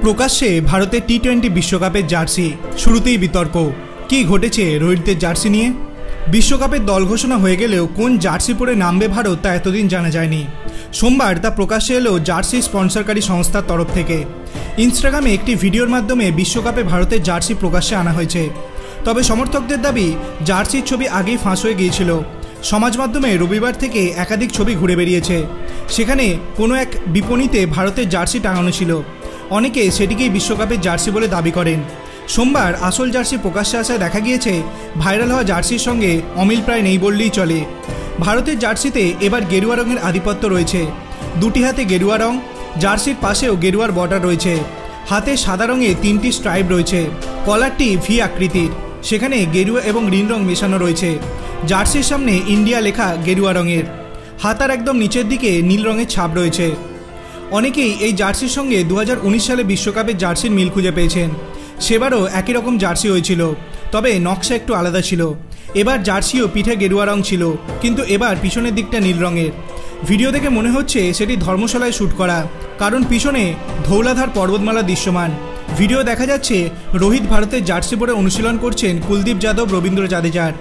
প্রকাশ্যে ভারতের টি-20 বিশ্বকাপের জার্সি, শুরুতেই বিতর্ক। কি ঘটেছে রোহিতদের জার্সি নিয়ে? বিশ্বকাপের দল ঘোষণা হয়ে গেলেও কোন জার্সি পরে নামবে ভারত তা এতদিন জানা যায়নি। সোমবার তা প্রকাশ্যে এলো জার্সি স্পন্সরকারী সংস্থার তরফ থেকে। ইনস্টাগ্রামে একটি ভিডিওর মাধ্যমে বিশ্বকাপে ভারতের জার্সি প্রকাশ্যে আনা হয়েছে। তবে সমর্থকদের দাবি জার্সির ছবি আগেই ফাঁস হয়ে গিয়েছিল। সমাজ মাধ্যমে রবিবার থেকে একাধিক ছবি ঘুরে বেরিয়েছে। সেখানে কোনো এক বিপণীতে ভারতের জার্সি টাঙানো ছিল। অনেকে সেটিকেই বিশ্বকাপের জার্সি বলে দাবি করেন। সোমবার আসল জার্সি প্রকাশ্যে আসায় দেখা গিয়েছে ভাইরাল হওয়া জার্সির সঙ্গে অমিল প্রায় নেই বললেই চলে। ভারতের জার্সিতে এবার গেরুয়া রঙের আধিপত্য রয়েছে। দুটি হাতে গেরুয়া রং, জার্সির পাশেও গেরুয়ার বর্ডার রয়েছে। হাতে সাদা রঙে 3টি স্ট্রাইপ রয়েছে। কলারটি ভি আকৃতির, সেখানে গেরুয়া এবং গ্রিন রং মেশানো রয়েছে। জার্সির সামনে ইন্ডিয়া লেখা গেরুয়া রঙের। হাতার একদম নিচের দিকে নীল রঙের ছাপ রয়েছে। অনেকেই এই জার্সির সঙ্গে 2019 সালে বিশ্বকাপের জার্সির মিল খুঁজে পেয়েছেন। সেবারও একই রকম জার্সি হয়েছিল, তবে নকশা একটু আলাদা ছিল। এবার জার্সিও পিঠে গেরুয়া রং ছিল, কিন্তু এবার পিছনের দিকটা নীল রঙের। ভিডিও দেখে মনে হচ্ছে সেটি ধর্মশালায় শ্যুট করা, কারণ পিছনে ধৌলাধার পর্বতমালা দৃশ্যমান। ভিডিও দেখা যাচ্ছে রোহিত ভারতের জার্সি পরে অনুশীলন করছেন কুলদীপ যাদব, রবীন্দ্র জাদেজার।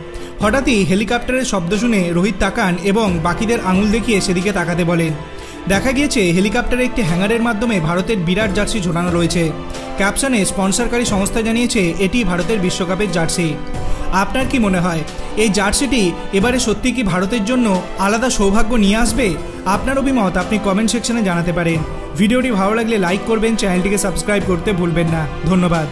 হঠাৎই হেলিকপ্টারের শব্দ শুনে রোহিত তাকান এবং বাকিদের আঙুল দেখিয়ে সেদিকে তাকাতে বলেন। দেখা গিয়েছে হেলিকপ্টারে একটি হ্যাঙ্গারের মাধ্যমে ভারতের বিরাট জার্সি ঝোলানো রয়েছে। ক্যাপশনে স্পন্সরকারী সংস্থা জানিয়েছে এটি ভারতের বিশ্বকাপের জার্সি। আপনার কি মনে হয় এই জার্সিটি এবারে সত্যি কি ভারতের জন্য আলাদা সৌভাগ্য নিয়ে আসবে? আপনার অভিমত আপনি কমেন্ট সেকশনে জানাতে পারেন। ভিডিওটি ভালো লাগলে লাইক করবেন, চ্যানেলটিকে সাবস্ক্রাইব করতে ভুলবেন না। ধন্যবাদ।